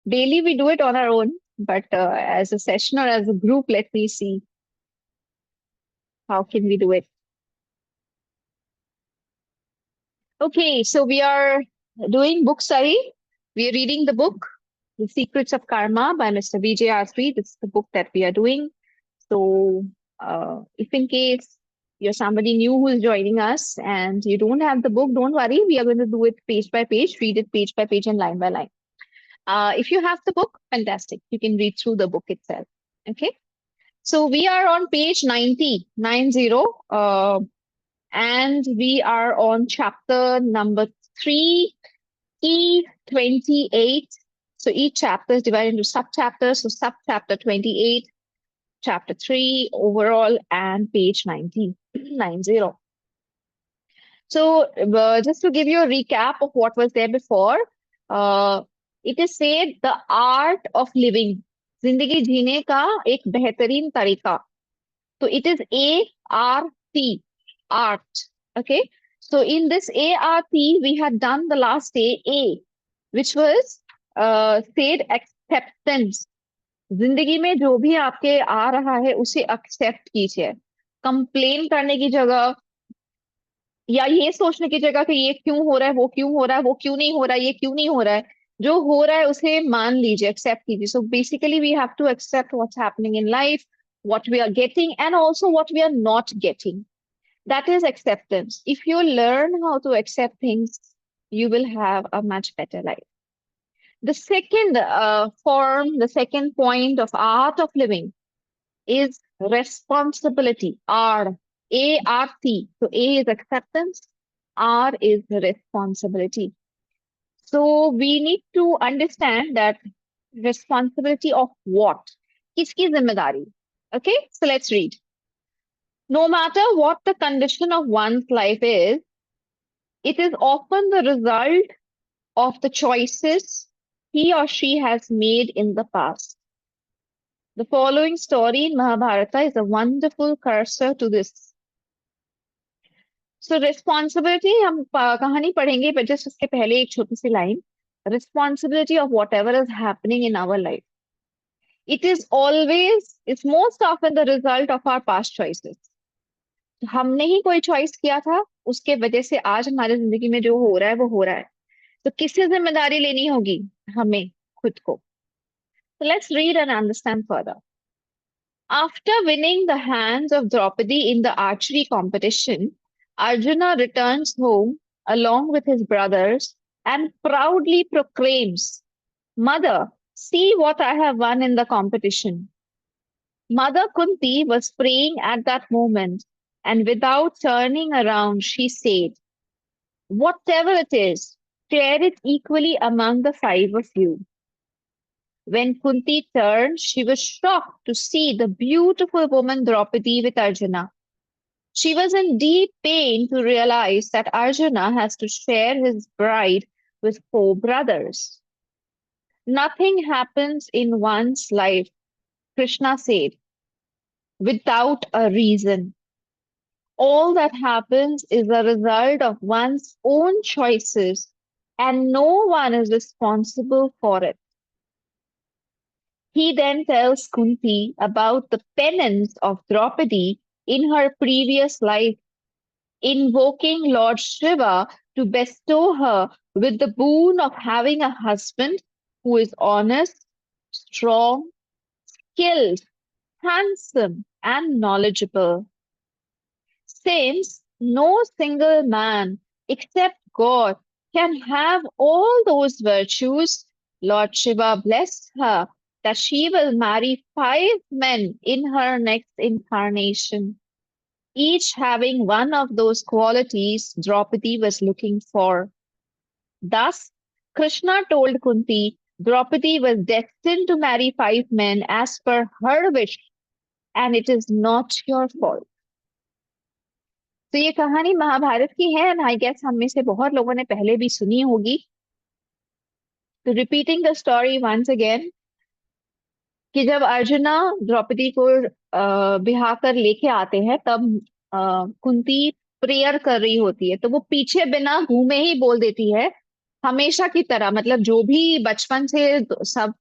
Daily we do it on our own, but as a session or as a group, let me see how can we do it. Okay, so we are doing book study. We are reading the book, The Secrets of Karma by Mr. Vijay Asri. This is the book that we are doing. So, if in case you're somebody new who is joining us and you don't have the book, don't worry. We are going to do it page by page, read it page by page and line by line. If you have the book, fantastic. You can read through the book itself. Okay. So we are on page 90, and we are on chapter number 3, E28. So each chapter is divided into sub-chapters. So sub-chapter 28, chapter 3 overall, and page 90. So just to give you a recap of what was there before, uh, it is said the art of living, जिंदगी जीने का एक बेहतरीन तरीका. So it is ART, art. Okay. So in this ART, we had done the last day A, which was said acceptance. जिंदगी में जो भी आपके आ रहा है उसे एक्सेप्ट कीजिए. कंप्लेन करने की जगह या ये सोचने की जगह कि ये क्यों हो रहा है, वो क्यों हो रहा है, वो क्यों नहीं हो रहा है, ये क्यों नहीं हो रहा है, जो हो रहा है उसे मान लीजिए, एक्सेप्ट कीजिए. So basically we have to accept what's happening in life, what we are getting and also what we are not getting. That is acceptance. If you learn how to accept things, you will have a much better life. The second form, the second point of art of living is responsibility. R, A-R-T. So A is acceptance, R is responsibility. So we need to understand that responsibility of what? किसकी जिम्मेदारी? Okay, so let's read. No matter what the condition of one's life is, it is often the result of the choices he or she has made in the past. The following story in Mahabharata is a wonderful cursor to this. So responsibility, हम कहानी पढ़ेंगे, but just उसके पहले एक छोटी सी line. Responsibility of whatever is happening in our life. It's most often the result of our past choices. हमने ही कोई choice किया था, उसके वजह से आज हमारी जिंदगी में जो हो रहा है वो हो रहा है. तो किससे जिम्मेदारी लेनी होगी? हमें खुद को. So let's read and understand further. After winning the hands of Draupadi in the archery competition, Arjuna returns home along with his brothers and proudly proclaims, Mother, see what I have won in the competition. Mother Kunti was praying at that moment, and without turning around, she said, Whatever it is, share it equally among the 5 of you. When Kunti turned, she was shocked to see the beautiful woman Draupadi with Arjuna. She was in deep pain to realize that Arjuna has to share his bride with 4 brothers. Nothing happens in one's life, Krishna said, without a reason. All that happens is a result of one's own choices, and no one is responsible for it. He then tells Kunti about the penance of Draupadi in her previous life, invoking Lord Shiva to bestow her with the boon of having a husband who is honest, strong, skilled, handsome, and knowledgeable. Since no single man except God can have all those virtues, Lord Shiva blessed her that she will marry 5 men in her next incarnation, each having one of those qualities Draupadi was looking for. Thus, Krishna told Kunti Draupadi was destined to marry 5 men as per her wish, and it is not your fault. तो ये कहानी महाभारत की है and I guess हम में से बहुत लोगों ने पहले भी सुनी होगी. तो repeating the story once again, कि जब अर्जुना द्रौपदी को बिहा कर लेके आते हैं तब कुंती प्रेयर कर रही होती है, तो वो पीछे बिना घूमे ही बोल देती है, हमेशा की तरह, मतलब जो भी बचपन से सब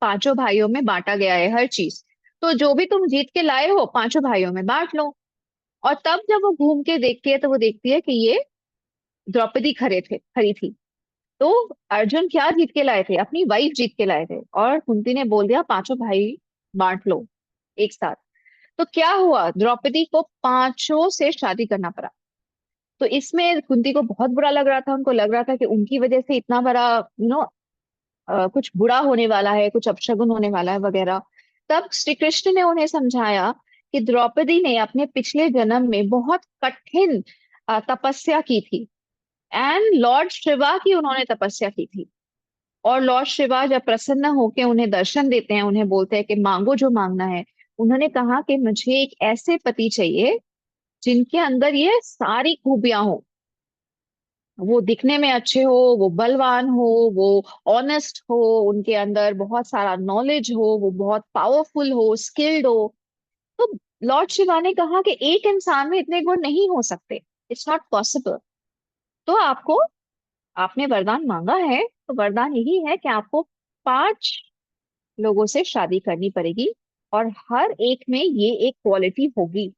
पांचों भाइयों में बांटा गया है हर चीज, तो जो भी तुम जीत के लाए हो पांचों भाइयों में बांट लो। और तब जब वो घूम के देखती है तो वो देखती है कि ये द्रौपदी खरी थी। तो अर्जुन क्या जीत के लाए थे? अपनी वाइफ जीत के लाए थे, और कुंती ने बोल दिया पांचों भाई बांट लो एक साथ। तो क्या हुआ, द्रौपदी को पांचों से शादी करना पड़ा। तो इसमें कुंती को बहुत बुरा लग रहा था, उनको लग रहा था कि उनकी वजह से इतना बड़ा कुछ बुरा होने वाला है, कुछ अपशगुन होने वाला है वगैरह। तब श्री कृष्ण ने उन्हें समझाया कि द्रौपदी ने अपने पिछले जन्म में बहुत कठिन तपस्या की थी, एंड लॉर्ड शिवा की उन्होंने तपस्या की थी। और लॉर्ड शिवा जब प्रसन्न होकर उन्हें दर्शन देते हैं, उन्हें बोलते हैं कि मांगो जो मांगना है। उन्होंने कहा कि मुझे एक ऐसे पति चाहिए जिनके अंदर ये सारी खूबियां हो। वो दिखने में अच्छे हो, वो बलवान हो, वो ऑनेस्ट हो, उनके अंदर बहुत सारा नॉलेज हो, वो बहुत पावरफुल हो, स्किल्ड हो। तो लॉर्ड शिवा ने कहा कि एक इंसान में इतने गुण नहीं हो सकते, इट्स नॉट पॉसिबल। तो आपको, आपने वरदान मांगा है, तो वरदान यही है कि आपको पांच लोगों से शादी करनी पड़ेगी, और हर एक में ये एक क्वालिटी होगी।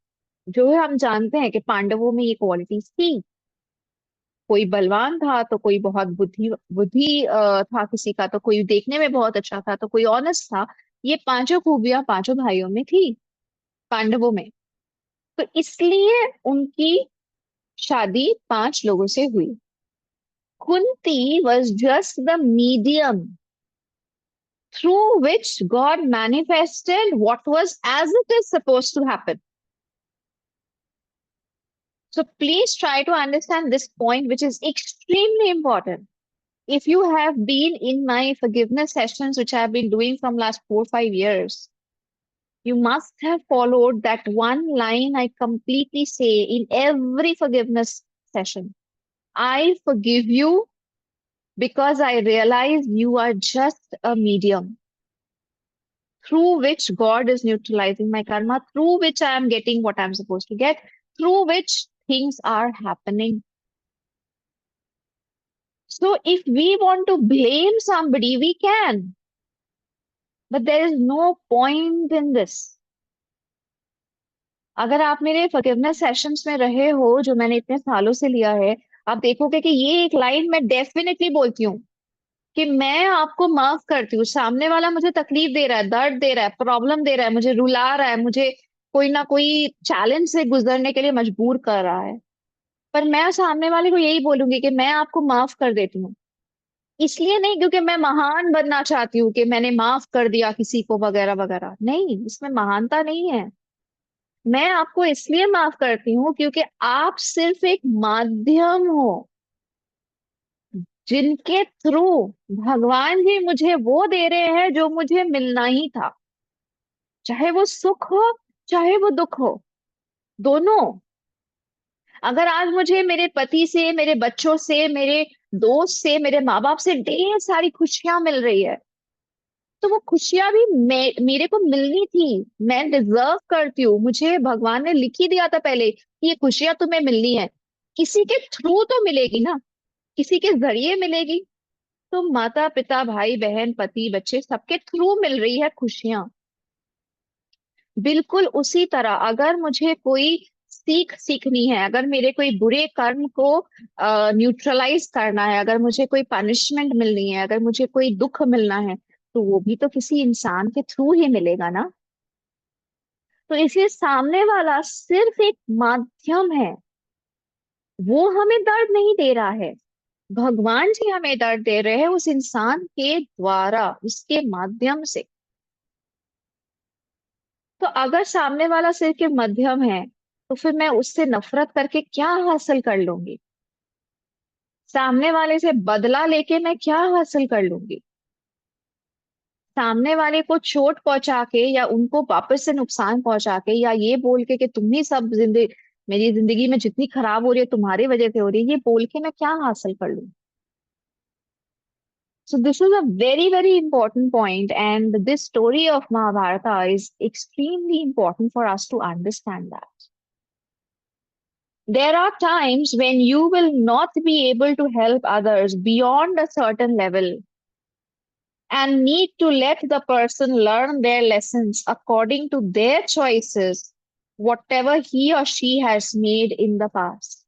जो है हम जानते हैं कि पांडवों में ये क्वालिटी थी। कोई बलवान था तो कोई बहुत बुद्धि बुद्धि था किसी का, तो कोई देखने में बहुत अच्छा था, तो कोई ऑनेस्ट था। ये पांचों खूबियां पांचों भाइयों में थी, पांडवों में। तो इसलिए उनकी शादी पांच लोगों से हुई। Kunti was just the medium through which God manifested what was as it is supposed to happen. So please try to understand this point, which is extremely important. If you have been in my forgiveness sessions, which I have been doing from last 4 or 5 years, you must have followed that one line I completely say in every forgiveness session. I forgive you because I realize you are just a medium through which God is neutralizing my karma, through which I am getting what I'm supposed to get, through which things are happening. So if we want to blame somebody, we can, but there is no point in this. अगर आप मेरे forgiveness sessions में रहे हो, जो मैंने इतने सालों से लिया है, आप देखोगे कि ये एक लाइन मैं डेफिनेटली बोलती हूँ कि मैं आपको माफ करती हूँ। सामने वाला मुझे तकलीफ दे रहा है, दर्द दे रहा है, प्रॉब्लम दे रहा है, मुझे रुला रहा है, मुझे कोई ना कोई चैलेंज से गुजरने के लिए मजबूर कर रहा है, पर मैं सामने वाले को यही बोलूंगी कि मैं आपको माफ कर देती हूँ। इसलिए नहीं क्योंकि मैं महान बनना चाहती हूँ कि मैंने माफ कर दिया किसी को वगैरह वगैरह, नहीं, इसमें महानता नहीं है। मैं आपको इसलिए माफ करती हूँ क्योंकि आप सिर्फ एक माध्यम हो, जिनके थ्रू भगवान जी मुझे वो दे रहे हैं जो मुझे मिलना ही था। चाहे वो सुख हो, चाहे वो दुख हो, दोनों। अगर आज मुझे मेरे पति से, मेरे बच्चों से, मेरे दोस्त से, मेरे माँ बाप से ढेर सारी खुशियां मिल रही है, तो वो खुशियां भी मेरे को मिलनी थी। मैं डिजर्व करती हूँ, मुझे भगवान ने लिख ही दिया था पहले कि ये खुशियां तुम्हें मिलनी है। किसी के थ्रू तो मिलेगी ना, किसी के जरिए मिलेगी। तो माता पिता भाई बहन पति बच्चे सबके थ्रू मिल रही है खुशियां। बिल्कुल उसी तरह अगर मुझे कोई सीख सीखनी है, अगर मेरे कोई बुरे कर्म को न्यूट्रलाइज करना है, अगर मुझे कोई पनिशमेंट मिलनी है, अगर मुझे कोई दुख मिलना है, तो वो भी तो किसी इंसान के थ्रू ही मिलेगा ना। तो इसलिए सामने वाला सिर्फ एक माध्यम है, वो हमें दर्द नहीं दे रहा है। भगवान जी हमें दर्द दे रहे हैं उस इंसान के द्वारा, उसके माध्यम से। तो अगर सामने वाला सिर्फ के मध्यम है, तो फिर मैं उससे नफरत करके क्या हासिल कर लूंगी? सामने वाले से बदला लेके मैं क्या हासिल कर लूंगी? सामने वाले को चोट पहुंचा के, या उनको वापस से नुकसान पहुंचा के, या ये बोल के कि तुम ही सब जिंदगी, मेरी जिंदगी में जितनी खराब हो रही है तुम्हारी वजह से हो रही है, ये बोल के मैं क्या हासिल कर लूं? So this is a very, very important point, and this story of Mahabharata is extremely important for us to understand that. There are times when you will not be able to help others beyond a certain level and need to let the person learn their lessons according to their choices, whatever he or she has made in the past.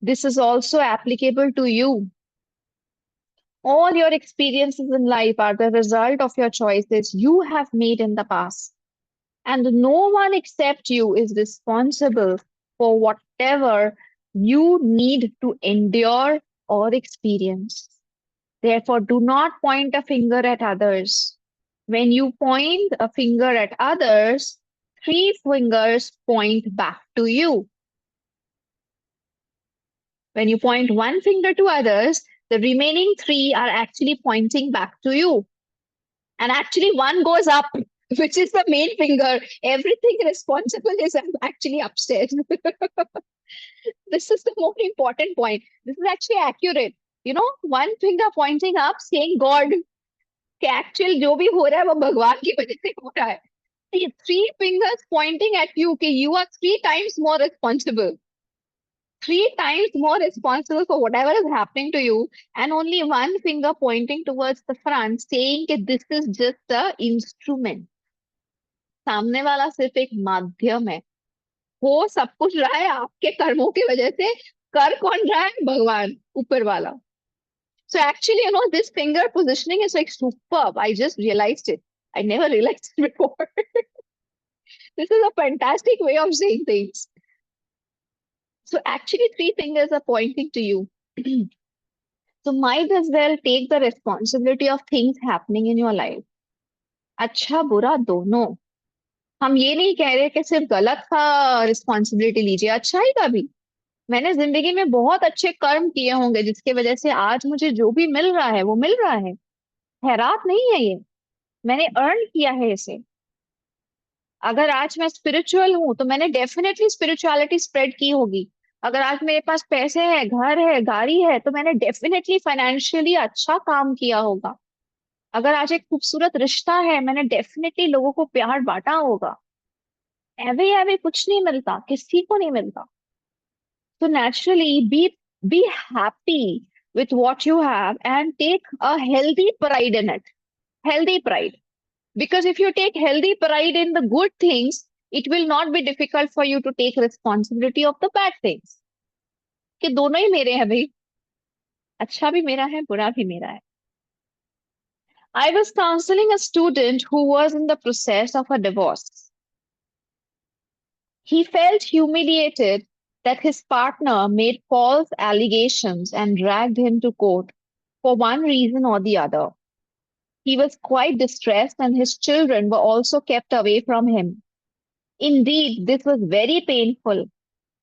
This is also applicable to you. All your experiences in life are the result of your choices you have made in the past. And no one except you is responsible for whatever you need to endure or experience. Therefore, do not point a finger at others. When you point a finger at others, three fingers point back to you. When you point one finger to others, the remaining three are actually pointing back to you. And actually, one goes up, which is the main finger. Everything responsible is actually upstairs. This is the more important point. This is actually accurate. You know, one finger pointing up, saying God, कि actual जो भी हो रहा है वो भगवान की वजह से हो रहा है. Three fingers pointing at you कि you are three times more responsible. Three times more responsible for whatever is happening to you, and only one finger pointing towards the front saying that this is just the instrument. सामने वाला सिर्फ एक माध्यम है. हो सब कुछ रहा है आपके कर्मों की वजह से. कर कौन रहा है? भगवान, ऊपर वाला. So actually, this finger positioning is like superb. I just realized it. I never realized it before. This is a fantastic way of saying things. So actually, three fingers are pointing to you. So might as well take the responsibility of things happening in your life. अच्छा बुरा दोनों. हम ये नहीं कह रहे कि सिर्फ गलत का रिस्पॉन्सिबिलिटी लीजिए, अच्छाई का भी. मैंने जिंदगी में बहुत अच्छे कर्म किए होंगे जिसकी वजह से आज मुझे जो भी मिल रहा है वो मिल रहा है. खैरात नहीं है ये, मैंने अर्न किया है इसे. अगर आज मैं स्पिरिचुअल हूं तो मैंने डेफिनेटली स्पिरिचुअलिटी स्प्रेड की होगी. अगर आज मेरे पास पैसे है, घर है, गाड़ी है, तो मैंने डेफिनेटली फाइनेंशियली अच्छा काम किया होगा. अगर आज एक खूबसूरत रिश्ता है, मैंने डेफिनेटली लोगों को प्यार बांटा होगा. एवे एवे कुछ नहीं मिलता, किसी को नहीं मिलता. तो naturally be happy with what you have and take a healthy pride in it. Healthy pride. Because if you take healthy pride in the good things, it will not be difficult for you to take responsibility of the bad things. कि दोनों ही मेरे हैं भाई. अच्छा भी मेरा है, बुरा भी मेरा है. I was counseling a student who was in the process of a divorce. He felt humiliated that his partner made false allegations and dragged him to court for one reason or the other. He was quite distressed, and his children were also kept away from him. Indeed, this was very painful,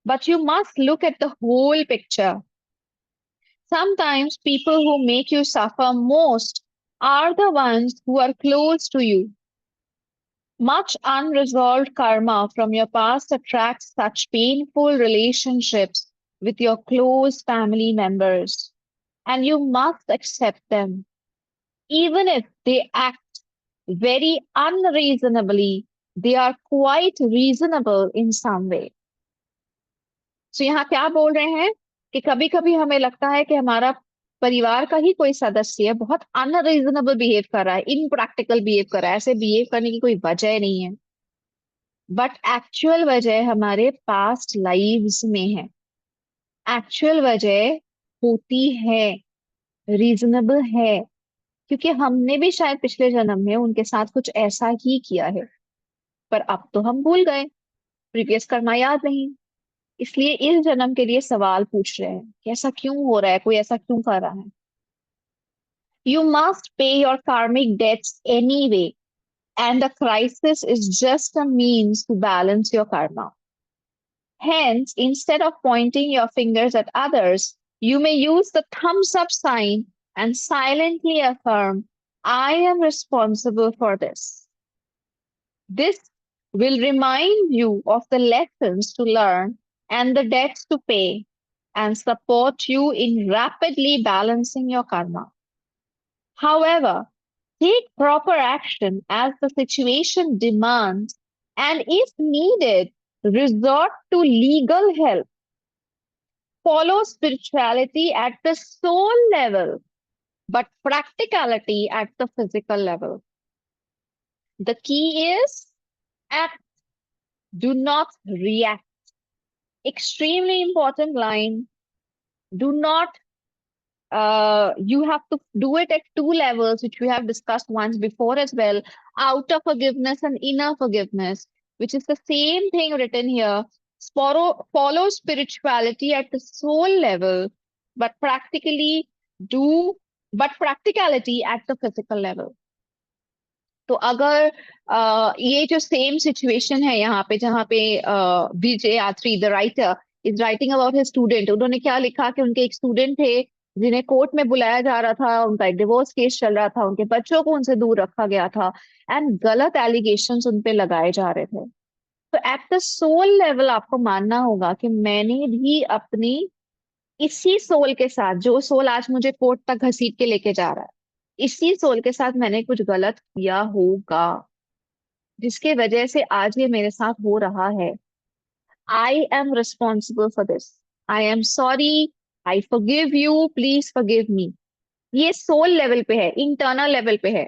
but you must look at the whole picture. Sometimes people who make you suffer most are the ones who are close to you. Much unresolved karma from your past attracts such painful relationships with your close family members, and you must accept them. Even if they act very unreasonably, they are quite reasonable in some way. So यहाँ क्या बोल रहे हैं कि कभी कभी हमें लगता है कि हमारा परिवार का ही कोई सदस्य बहुत अनरीजनेबल बिहेव कर रहा है, इनप्रैक्टिकल बिहेव कर रहा है, ऐसे बिहेव करने की कोई वजह नहीं है. बट एक्चुअल वजह हमारे पास्ट लाइव्स में है. एक्चुअल वजह होती है, रीजनेबल है, क्योंकि हमने भी शायद पिछले जन्म में उनके साथ कुछ ऐसा ही किया है. पर अब तो हम भूल गए, प्रीवियस कर्मा याद नहीं. इसलिए इस जन्म के लिए सवाल पूछ रहे हैं कि ऐसा क्यों हो रहा है, कोई ऐसा क्यों कर रहा है. You must pay your karmic debts anyway, and the crisis is just a means to balance your karma. Hence, instead of pointing your fingers at others, you may use the thumbs up sign and silently affirm, I am responsible for this. This will remind you of the lessons to learn and the debts to pay and support you in rapidly balancing your karma. However, take proper action as the situation demands, and if needed, resort to legal help, follow spirituality at the soul level, but practicality at the physical level. The key is act, do not react. Extremely important line. Do not, you have to do it at two levels, which we have discussed once before as well, outer forgiveness and inner forgiveness, which is the same thing written here. Follow spirituality at the soul level, but do, but practicality at the physical level. तो अगर ये जो same situation है यहाँ पे जहाँ पे Vijay Atri the writer is writing about his student, उन्होंने क्या लिखा कि उनके एक स्टूडेंट थे जिन्हें कोर्ट में बुलाया जा रहा था, उनका एक डिवोर्स केस चल रहा था, उनके बच्चों को उनसे दूर रखा गया था एंड गलत एलिगेशंस उन पे लगाए जा रहे थे। तो एट द सोल लेवल आपको मानना होगा कि मैंने भी अपनी इसी सोल के साथ, जो सोल आज मुझे कोर्ट तक घसीट के लेके जा रहा है, इसी सोल के साथ मैंने कुछ गलत किया होगा जिसके वजह से आज ये मेरे साथ हो रहा है। I am responsible for this, I am sorry, I forgive you, please forgive me. ये सोल लेवल पे है, इंटरनल लेवल पे है।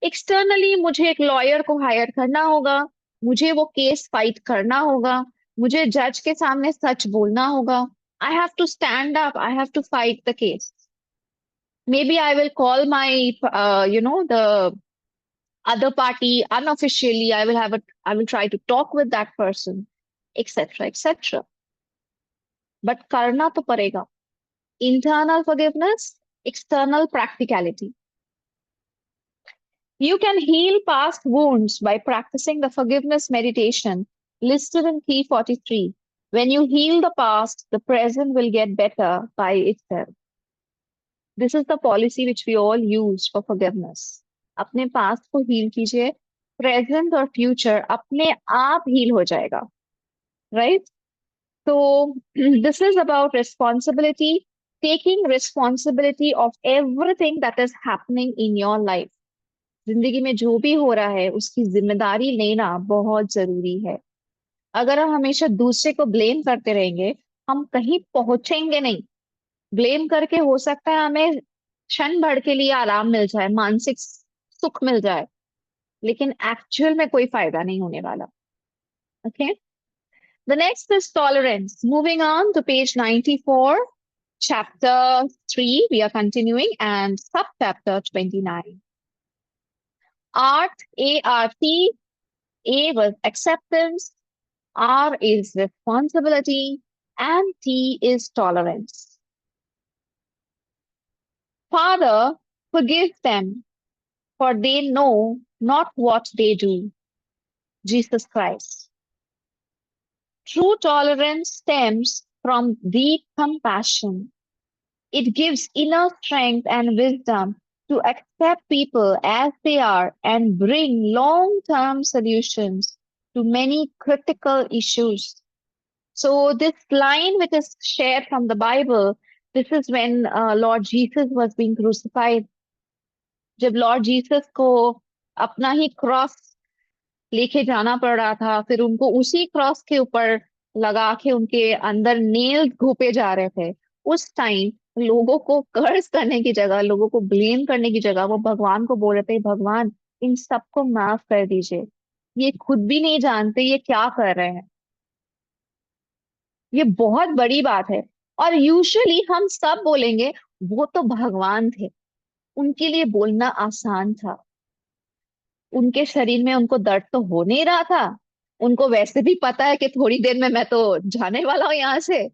एक्सटर्नली मुझे एक लॉयर को हायर करना होगा, मुझे वो केस फाइट करना होगा, मुझे जज के सामने सच बोलना होगा। I have to stand up, I have to fight the case. Maybe I will call my, the other party unofficially. I will try to talk with that person, etc., etc. But karna to parega. Internal forgiveness, external practicality. You can heal past wounds by practicing the forgiveness meditation listed in key 43. When you heal the past, the present will get better by itself. This is the policy which we all use for forgiveness. अपने past को heal कीजिए, present और future अपने आप heal हो जाएगा, right? तो this is about responsibility, taking responsibility of everything that is happening in your life. जिंदगी में जो भी हो रहा है उसकी जिम्मेदारी लेना बहुत जरूरी है। अगर हम हमेशा दूसरे को ब्लेम करते रहेंगे, हम कहीं पहुंचेंगे नहीं। ब्लेम करके हो सकता है हमें क्षण भर के लिए आराम मिल जाए, मानसिक सुख मिल जाए, लेकिन एक्चुअल में कोई फायदा नहीं होने वाला। Okay, the next is tolerance. Moving on to page 94, chapter 3, we are continuing, and sub-chapter 29. Art, A-R-T, A was acceptance, R is responsibility, and T is tolerance. Father, forgive them, for they know not what they do. Jesus Christ. True tolerance stems from deep compassion. It gives inner strength and wisdom to accept people as they are and bring long-term solutions to many critical issues. So this line which is shared from the Bible, this is when Lord Jesus was being crucified. जब Lord Jesus को अपना ही cross लेके जाना पड़ रहा था, फिर उनको उसी क्रॉस के ऊपर लगा के उनके अंदर नेल घोपे जा रहे थे, उस टाइम लोगों को कर्ज करने की जगह, लोगों को ब्लेम करने की जगह वो भगवान को बोल रहे थे, भगवान इन सबको माफ कर दीजिए, ये खुद भी नहीं जानते ये क्या कर रहे हैं। ये बहुत बड़ी बात है। और यूजुअली हम सब बोलेंगे वो तो भगवान थे, उनके लिए बोलना आसान था, उनके शरीर में उनको दर्द तो हो नहीं रहा था, उनको वैसे भी पता है कि थोड़ी देर में मैं तो जाने वाला हूं यहाँ से।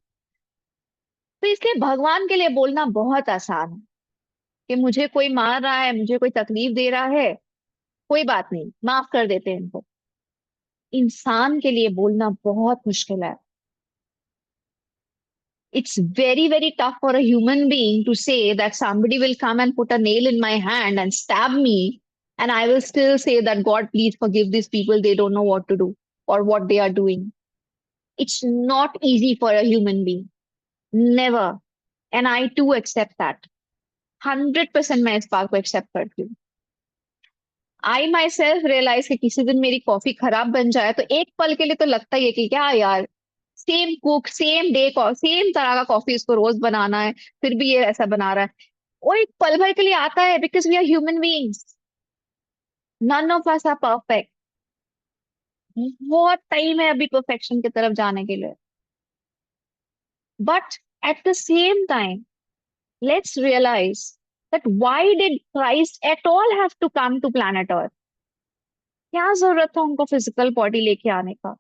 तो इसलिए भगवान के लिए बोलना बहुत आसान है कि मुझे कोई मार रहा है, मुझे कोई तकलीफ दे रहा है, कोई बात नहीं, माफ कर देते हैं इनको। इंसान के लिए बोलना बहुत मुश्किल है। It's very, very tough for a human being to say that somebody will come and put a nail in my hand and stab me, and I will still say that God, please forgive these people. They don't know what to do or what they are doing. It's not easy for a human being. Never. And I too accept that. 100% मैं इस बात को accept करती हूँ। आई my self realise कि किसी दिन मेरी कॉफी खराब बन जाए तो एक पल के लिए तो लगता ही है कि क्या यार, same cook same day same तरह का कॉफी इसको रोज बनाना है, फिर भी ये ऐसा बना रहा है। वो एक पल भर के लिए आता है, because we are human beings, none of us are perfect. बहुत टाइम है अभी परफेक्शन की तरफ जाने के लिए। But at the same time, let's realize that why did Christ at all have to come to planet Earth? क्या जरूरत था उनको फिजिकल बॉडी लेके आने का?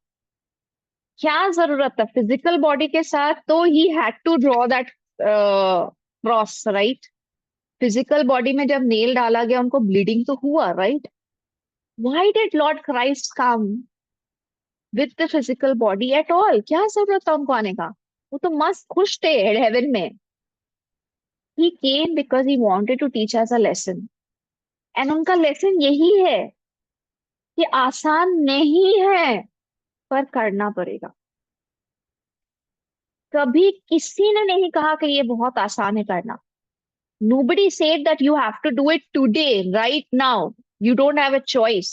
क्या जरूरत था फिजिकल बॉडी के साथ? तो he had to draw that cross, right? Physical body में जब नेल डाला गया उनको ब्लीडिंग तो हुआ, right? Why did Lord Christ come with the physical body at all? क्या जरूरत था उनको आने का? वो तो मस्त खुश थे हेवन में। He came because he wanted to teach us a lesson, and उनका लेसन यही है कि आसान नहीं है, पर करना पड़ेगा। कभी किसी ने नहीं कहा कि ये बहुत आसान है करना। Nobody said that you have to do it today, right now. You don't have a choice.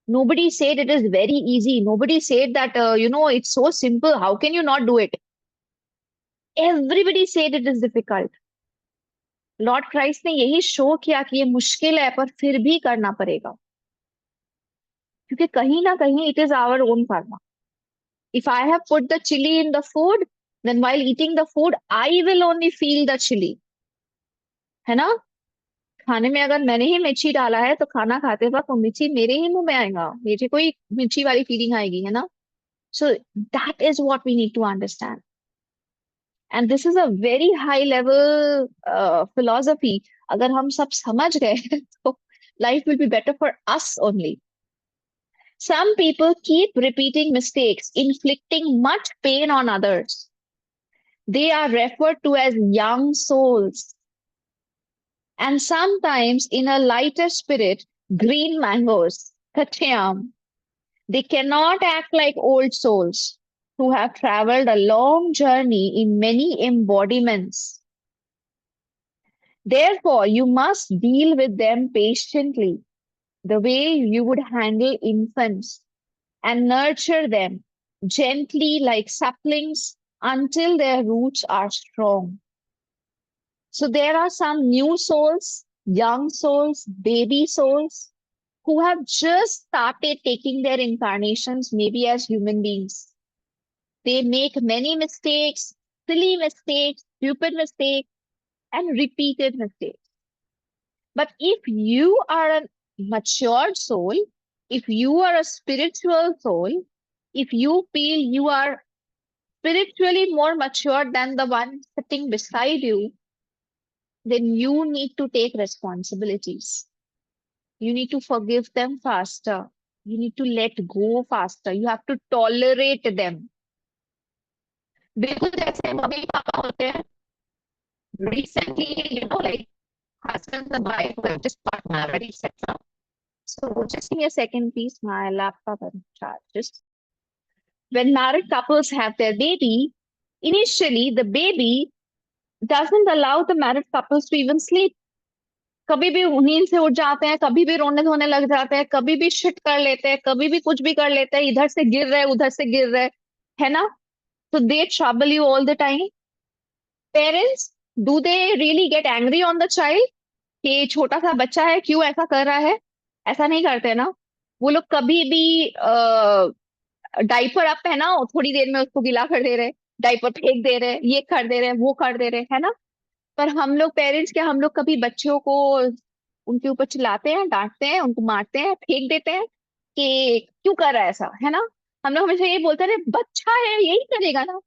Nobody said it is very easy. Nobody said that, it's so simple. How can you not do it? Everybody said it is difficult. Lord Christ ने यही show किया कि ये मुश्किल है, पर फिर भी करना पड़ेगा, क्योंकि कहीं ना कहीं it is our own karma. If I have put the chili in the food, then while eating the food, I will only feel the chili. है ना? खाने में अगर मैंने ही मिर्ची डाला है तो खाना खाते वक्त वो मिर्ची मेरे ही मुंह में आएगा, मुझे कोई मिर्ची वाली फीलिंग आएगी, है ना? So that is what we need to understand, and this is a very high level philosophy. अगर हम सब समझ गए तो life will be better for us only. Some people keep repeating mistakes, inflicting much pain on others. They are referred to as young souls. And sometimes, in a lighter spirit, green mangoes, katyam. They cannot act like old souls who have traveled a long journey in many embodiments. Therefore, you must deal with them patiently, the way you would handle infants, and nurture them gently like saplings until their roots are strong. So there are some new souls, young souls, baby souls who have just started taking their incarnations, maybe as human beings. They make many mistakes, silly mistakes, stupid mistakes, and repeated mistakes. But if you are a matured soul, if you are a spiritual soul, if you feel you are spiritually more mature than the one sitting beside you, then you need to take responsibilities. You need to forgive them faster. You need to let go faster. You have to tolerate them. बिल्कुल जैसे mummy papa होते हैं, recently, like husband and wife who have just got married, etc. So just give me a second, please. My laptop and charge. Just when married couples have their baby, initially the baby doesn't allow the married couples to even sleep. कभी भी नींद से उठ जाते हैं, कभी भी रोने धोने लग जाते हैं, कभी भी शिट कर लेते हैं, कभी भी कुछ भी कर लेते हैं, इधर से गिर रहे उधर से गिर रहे, है ना? तो they trouble you all the time. Parents, do they really get angry on the child कि छोटा सा बच्चा है क्यों ऐसा कर रहा है? ऐसा नहीं करते ना। वो लोग कभी भी डाइपर आप पहनाओ, थोड़ी देर में उसको गिला कर दे रहे, डाइपर फेंक दे रहे, ये कर दे रहे, वो कर दे रहे, है ना? पर हम लोग पेरेंट्स क्या, हम लोग कभी बच्चों को उनके ऊपर चिल्लाते हैं, डांटते हैं, उनको मारते हैं, फेंक देते हैं कि क्यों कर रहा है ऐसा, है ना? हम लोग हमेशा ये बोलते हैं, बच्चा है यही करेगा ना,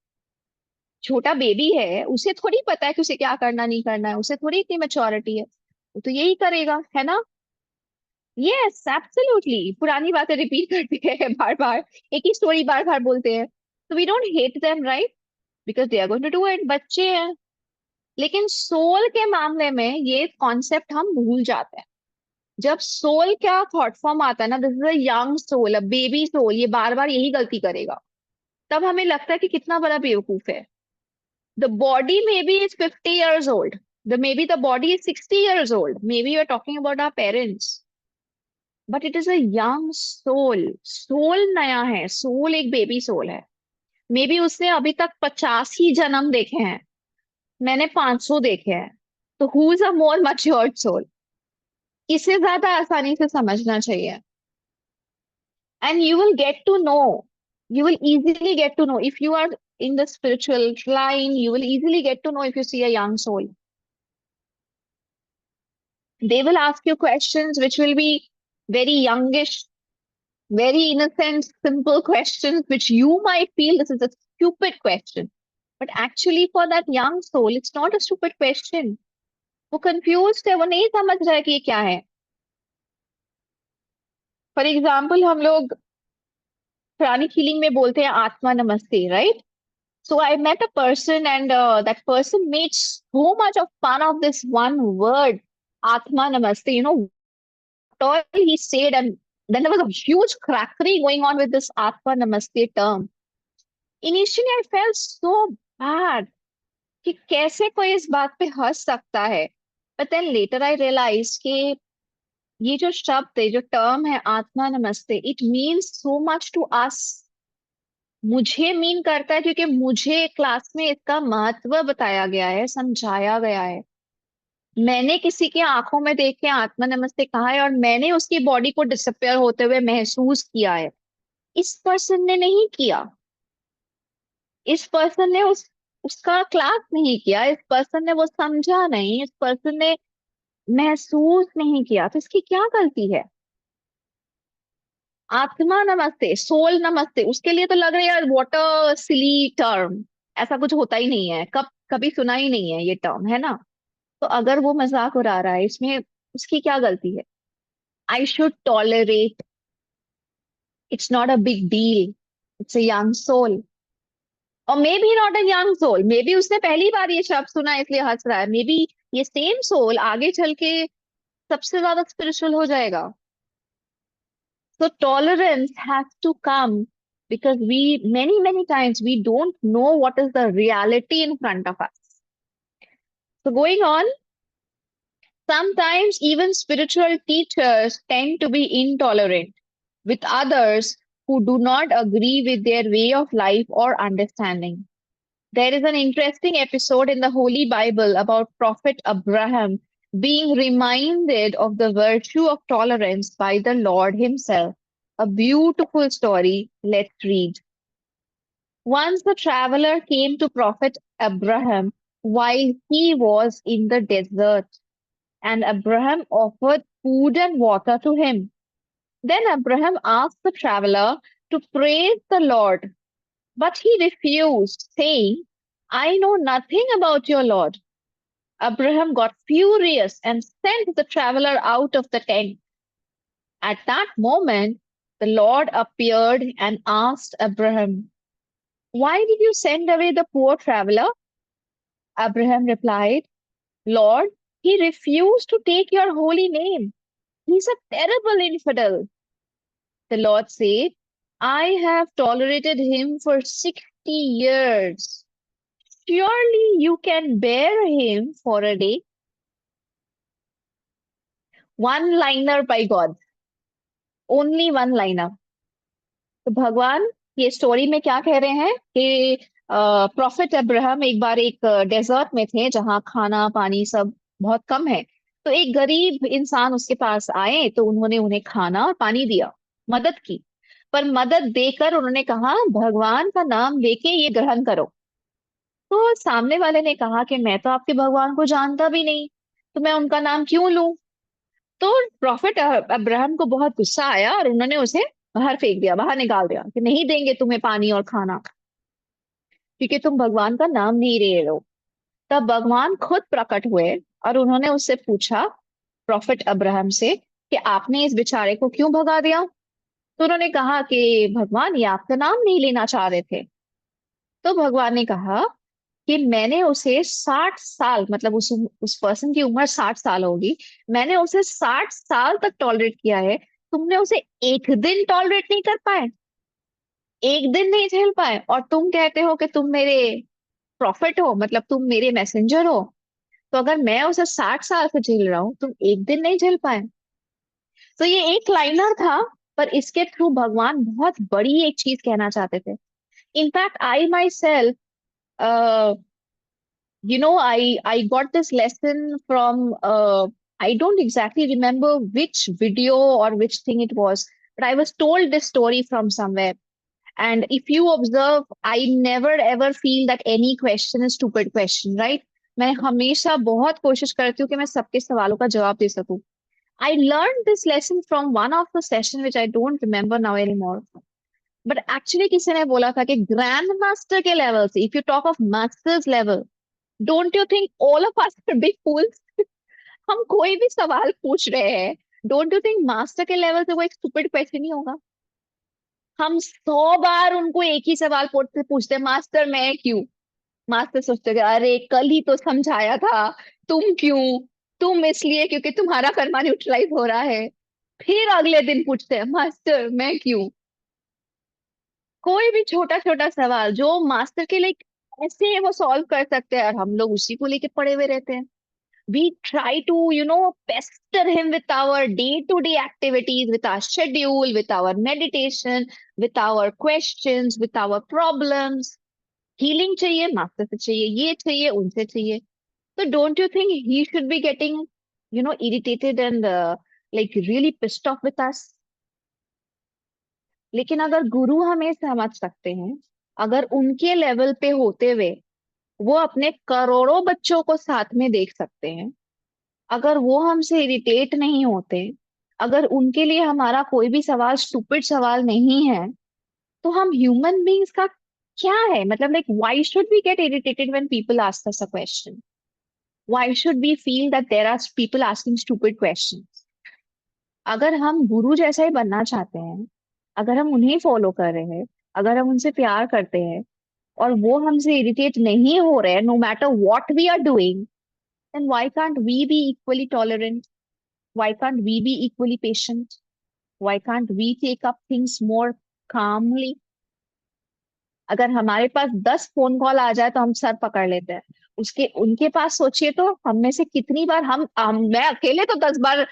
छोटा बेबी है, उसे थोड़ी पता है कि उसे क्या करना नहीं करना है, उसे थोड़ी इतनी मेच्योरिटी है, वो तो यही करेगा, है ना? यस एब्सोल्युटली, पुरानी बातें रिपीट करते हैं बार बार, एक ही स्टोरी बार बार बोलते हैं। तो we don't hate them, right? Because they are going to do it, बच्चे हैं। लेकिन सोल के मामले में ये कॉन्सेप्ट हम भूल जाते हैं। जब सोल का थॉट फॉर्म आता है ना, this is a young soul, a baby soul, ये बार बार यही गलती करेगा, तब हमें लगता है कि कितना बड़ा बेवकूफ है। The body may be is 50 years old, the maybe the body is 60 years old, maybe you are talking about our parents, but it is a young soul. Soul नया है, सोल एक बेबी सोल है। May be उसने अभी तक 50 ही जन्म देखे हैं, मैंने 500 देखे हैं। तो who is a more matured soul? इसे ज्यादा आसानी से समझना चाहिए। And you will get to know, you will easily get to know if you are in the spiritual line. You will easily get to know if you see a young soul. They will ask you questions which will be very youngish, very innocent, simple questions which you might feel this is a stupid question. But actually, for that young soul, it's not a stupid question. वो confused है, वो नहीं समझ रहा है कि ये क्या है। फॉर एग्जाम्पल हम लोग प्राणिक हीलिंग में बोलते हैं आत्मा नमस्ते, right? So I met a person, and that person made so much of fun of this one word, Atma Namaste. You know, what all he said, and then there was a huge crackery going on with this Atma Namaste term. Initially, I felt so bad कि कैसे कोई इस बात पे हंस सकता है। But then later I realized कि ये जो शब्द है, जो टर्म है आत्मा नमस्ते, it means so much to us. मुझे मीन करता है क्योंकि मुझे क्लास में इसका महत्व बताया गया है, समझाया गया है। मैंने किसी के आंखों में देख के आत्मा नमस्ते कहा है, और मैंने उसकी बॉडी को डिसअपियर होते हुए महसूस किया है। इस पर्सन ने नहीं किया। इस पर्सन ने उसका क्लास नहीं किया, इस पर्सन ने वो समझा नहीं, इस पर्सन ने महसूस नहीं किया। तो इसकी क्या गलती है? आत्मा नमस्ते, सोल नमस्ते, उसके लिए तो लग रहा है यार व्हाट अ सिली टर्म। ऐसा कुछ होता ही नहीं है, कभी सुना ही नहीं है ये टर्म, है ना? तो अगर वो मजाक उड़ा रहा है, इसमें उसकी क्या गलती है? I should tolerate, it's not a big deal, it's a young soul. और maybe not a young soul, maybe उसने पहली बार ये शब्द सुना है इसलिए हंस रहा है। मे बी ये सेम सोल आगे चल के सबसे ज्यादा स्पिरिचुअल हो जाएगा। So tolerance has to come because we many times we don't know what is the reality in front of us. So going on, sometimes even spiritual teachers tend to be intolerant with others who do not agree with their way of life or understanding. There is an interesting episode in the Holy Bible about Prophet Abraham being reminded of the virtue of tolerance by the Lord Himself. A beautiful story. Let's read. Once the traveler came to Prophet Abraham while he was in the desert, and Abraham offered food and water to him. Then Abraham asked the traveler to praise the Lord, but he refused, saying, I know nothing about your Lord. Abraham got furious and sent the traveler out of the tent. At that moment, the Lord appeared and asked Abraham, Why did you send away the poor traveler? Abraham replied, Lord, he refused to take your holy name. He's a terrible infidel. The Lord said, I have tolerated him for 60 years. Surely you can bear him for a day. One liner by God. Only one liner. तो भगवान ये story में क्या कह रहे हैं कि profit Abraham एक बार एक डेजर्ट में थे जहाँ खाना पानी सब बहुत कम है। तो एक गरीब इंसान उसके पास आए, तो उन्होंने उन्हें खाना और पानी दिया, मदद की। पर मदद देकर उन्होंने कहा भगवान का नाम लेके ये ग्रहण करो। तो सामने वाले ने कहा कि मैं तो आपके भगवान को जानता भी नहीं, तो मैं उनका नाम क्यों लूं? तो प्रॉफिट अब्राहम को बहुत गुस्सा आया और उन्होंने उसे बाहर फेंक दिया, बाहर निकाल दिया कि नहीं देंगे तुम्हें पानी और खाना, क्योंकि तुम भगवान का नाम नहीं ले रहे हो। तब भगवान खुद प्रकट हुए और उन्होंने उससे पूछा, प्रॉफिट अब्राहम से, कि आपने इस बेचारे को क्यों भगा दिया? तो उन्होंने कहा कि भगवान ये आपका नाम नहीं लेना चाह रहे थे। तो भगवान ने कहा कि मैंने उसे 60 साल, मतलब उस पर्सन की उम्र 60 साल होगी, मैंने उसे 60 साल तक टॉलरेट किया है। तुमने उसे एक दिन टॉलरेट नहीं कर पाए, एक दिन नहीं झेल पाए, और तुम कहते हो कि तुम मेरे प्रॉफिट हो, मतलब तुम मेरे मैसेंजर हो। तो अगर मैं उसे 60 साल से झेल रहा हूं, तुम एक दिन नहीं झेल पाए? तो ये एक लाइनर था, पर इसके थ्रू भगवान बहुत बड़ी एक चीज कहना चाहते थे. In fact I my self, I got this lesson from, I don't exactly remember which video or which thing it was, but I was told this story from somewhere. And if you observe, I never ever feel that any question is stupid question, right? मैं हमेशा बहुत कोशिश करती हूँ कि मैं सबके सवालों का जवाब दे सकूं. I learned this lesson from one of the session which I don't remember now anymore. But actually किसी ने बोला था कि ग्रैंड मास्टर के लेवल से, if you talk of masters level, don't you think all of us are big fools? हम कोई भी सवाल पूछ रहे हैं, डोंट यू थिंक मास्टर के लेवल से वो एक स्टूपिड क्वेश्चन ही होगा? हम 100 बार उनको एक ही सवाल पूछते पूछते, मास्टर मैं क्यों? मास्टर सोचते हैं, अरे कल ही तो समझाया था, तुम क्यों? तुम इसलिए क्योंकि तुम्हारा कर्मा न्यूट्रलाइज हो रहा है. फिर अगले दिन पूछते हैं, मास्टर मैं क्यों? कोई भी छोटा छोटा सवाल जो मास्टर के लिए ऐसे वो सॉल्व कर सकते हैं, और हम लोग उसी को लेके पड़े हुए रहते हैं. We try to, pester him with our day-to-day activities, with our schedule, with our meditation, with our questions, with our problems. Healing चाहिए, master से चाहिए, ये चाहिए, उनसे चाहिए. So don't you think he should be getting, irritated and like really pissed off with us? लेकिन अगर गुरु हमें समझ सकते हैं, अगर उनके लेवल पे होते हुए वो अपने करोड़ों बच्चों को साथ में देख सकते हैं, अगर वो हमसे इरिटेट नहीं होते, अगर उनके लिए हमारा कोई भी सवाल स्टूपिड सवाल नहीं है, तो हम ह्यूमन बींग्स का क्या है? मतलब like why should we get irritated when people ask us a question? Why should we feel that there are people asking stupid questions? अगर हम गुरु जैसा ही बनना चाहते हैं, अगर हम उन्हें फॉलो कर रहे हैं, अगर हम उनसे प्यार करते हैं, और वो हमसे इरिटेट नहीं हो रहे no matter what we are doing, then why can't we be equally tolerant? Why can't we be equally patient? Why can't we take up things more calmly? अगर हमारे पास 10 फोन कॉल आ जाए तो हम सर पकड़ लेते हैं. उसके उनके पास सोचिए तो हम में से कितनी बार मैं अकेले तो 10 बार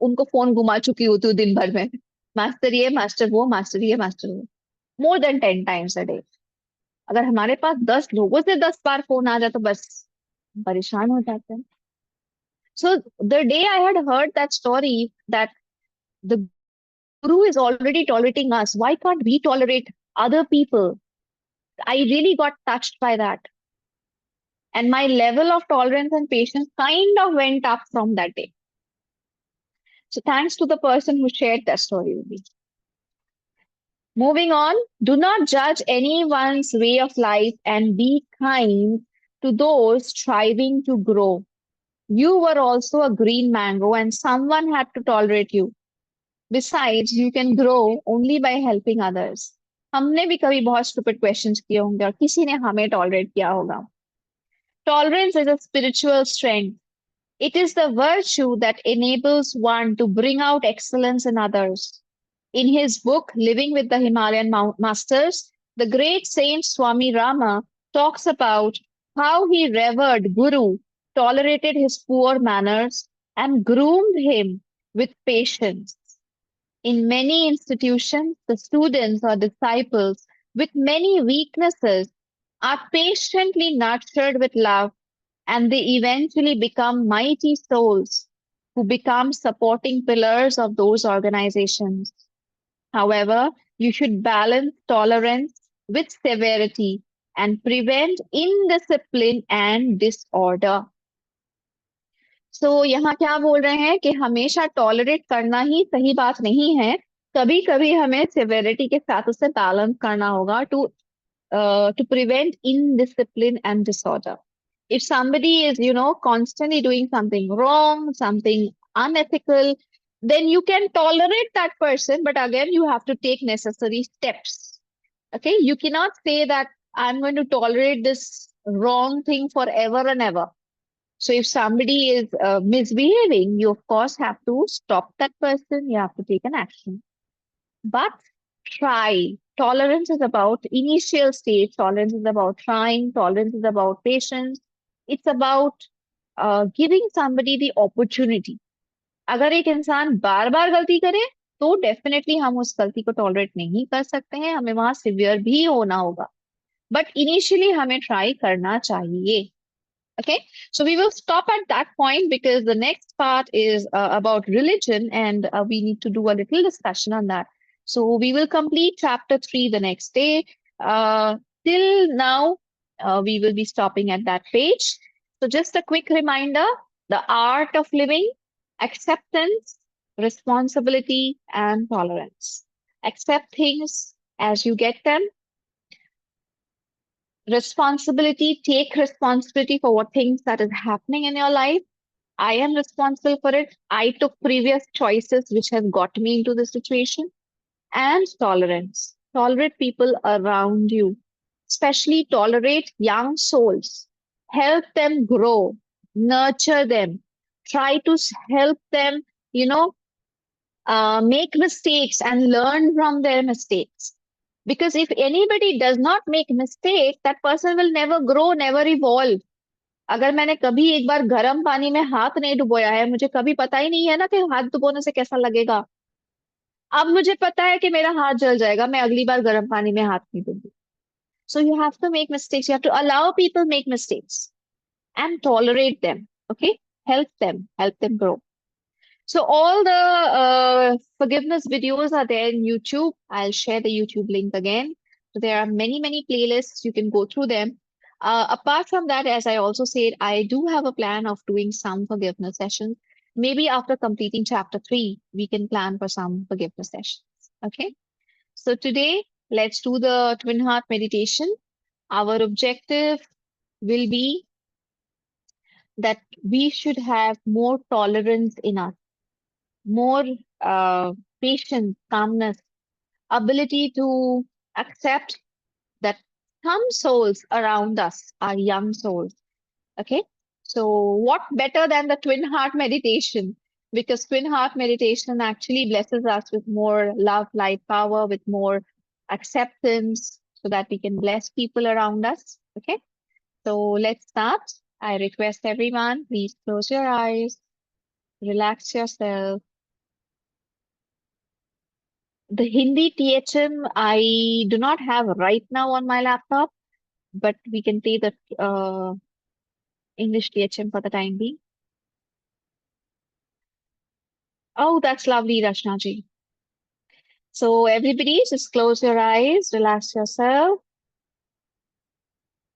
उनको फोन घुमा चुकी होती हूँ दिन भर में. मास्टर ये, मास्टर वो, मास्टर ये, मास्टर वो. More than 10 times a day. अगर हमारे पास 10 लोगों से 10 बार फोन आ जाए तो बस परेशान हो जाते हैं. So the day I had heard that story, that the Guru is already tolerating us, why can't we tolerate other people? I really got touched by that. And my level of tolerance and patience kind of went up from that day. So thanks to the person who shared that story with me. Moving on, do not judge anyone's way of life and be kind to those striving to grow. You were also a green mango and someone had to tolerate you. Besides, you can grow only by helping others. हमने भी कभी बहुत stupid questions किए होंगे और किसी ने हमें tolerate किया होगा. Tolerance is a spiritual strength. It is the virtue that enables one to bring out excellence in others. In his book, Living with the Himalayan Masters, the great saint Swami Rama talks about how he revered Guru, tolerated his poor manners, and groomed him with patience. In many institutions, the students or disciples with many weaknesses are patiently nurtured with love, and they eventually become mighty souls who become supporting pillars of those organizations. However, you should balance tolerance with severity and prevent indiscipline and disorder. यहाँ क्या बोल रहे हैं कि हमेशा tolerate करना ही सही बात नहीं है. कभी कभी हमें सिवेरिटी के साथ उसे बैलेंस करना होगा to prevent indiscipline and disorder. If somebody is, constantly doing something wrong, something unethical, then you can tolerate that person, but again, you have to take necessary steps. Okay, you cannot say that I'm going to tolerate this wrong thing forever and ever. So if somebody is misbehaving, you of course have to stop that person. You have to take an action. But try. Tolerance is about initial stage. Tolerance is about trying. Tolerance is about patience. It's about giving somebody the opportunity. अगर एक इंसान बार बार गलती करे तो definitely हम उस गलती को टॉलरेट नहीं कर सकते हैं, हमें वहां सिवियर भी होना होगा, बट इनिशियली हमें ट्राई करना चाहिए. Okay, so we will stop at that point because the next part is about religion, and we need to do a little discussion on that. So we will complete chapter 3 the next day. Till now, we will be stopping at that page. So just a quick reminder, the art of living, acceptance, responsibility, and tolerance. Accept things as you get them. Responsibility, take responsibility for what things that is happening in your life. I am responsible for it. I took previous choices which have got me into this situation. And tolerance. Tolerate people around you, especially tolerate young souls. Help them grow, nurture them, try to help them, you know, make mistakes and learn from their mistakes. Because if anybody does not make mistakes, that person will never grow, never evolve. अगर मैंने कभी एक बार गर्म पानी में हाथ नहीं डुबोया है, मुझे कभी पता ही नहीं है ना कि हाथ डुबोने से कैसा लगेगा. अब मुझे पता है कि मेरा हाथ जल जाएगा, मैं अगली बार गर्म पानी में हाथ नहीं डूबूंगी. So you have to make mistakes. You have to allow people make mistakes and tolerate them. Okay, help them grow. So all the forgiveness videos are there in YouTube. I'll share the YouTube link again. So there are many playlists. You can go through them. Apart from that, as I also said, I do have a plan of doing some forgiveness sessions. Maybe after completing chapter 3, we can plan for some forgiveness sessions. Okay. So today, let's do the twin heart meditation. Our objective will be that we should have more tolerance in us, more patience, calmness, ability to accept that some souls around us are young souls. Okay. So, what better than the twin heart meditation? Because twin heart meditation actually blesses us with more love, light, power, with more acceptance so that we can bless people around us. Okay. So, let's start. I request everyone, please close your eyes, relax yourself. The Hindi THM I do not have right now on my laptop, but we can play the English THM for the time being. Oh, that's lovely, Rachna ji. So everybody just close your eyes, relax yourself.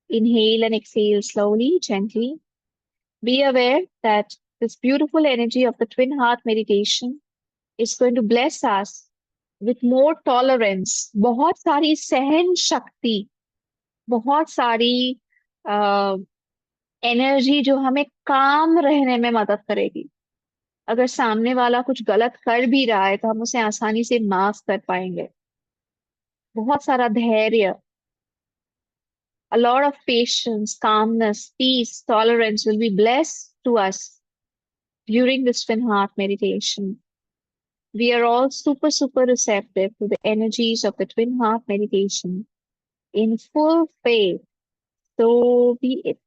Inhale and exhale slowly, gently. Be aware that this beautiful energy of the twin heart meditation is going to bless us with more tolerance, बहुत सारी सहन शक्ति, बहुत सारी energy जो हमें काम रहने में मदद करेगी. अगर सामने वाला कुछ गलत कर भी रहा है तो हम उसे आसानी से माफ कर पाएंगे. बहुत सारा धैर्य, a lot of patience, calmness, peace, tolerance will be blessed to us during this twin heart meditation. We are all super receptive to the energies of the twin heart meditation in full faith. So be it.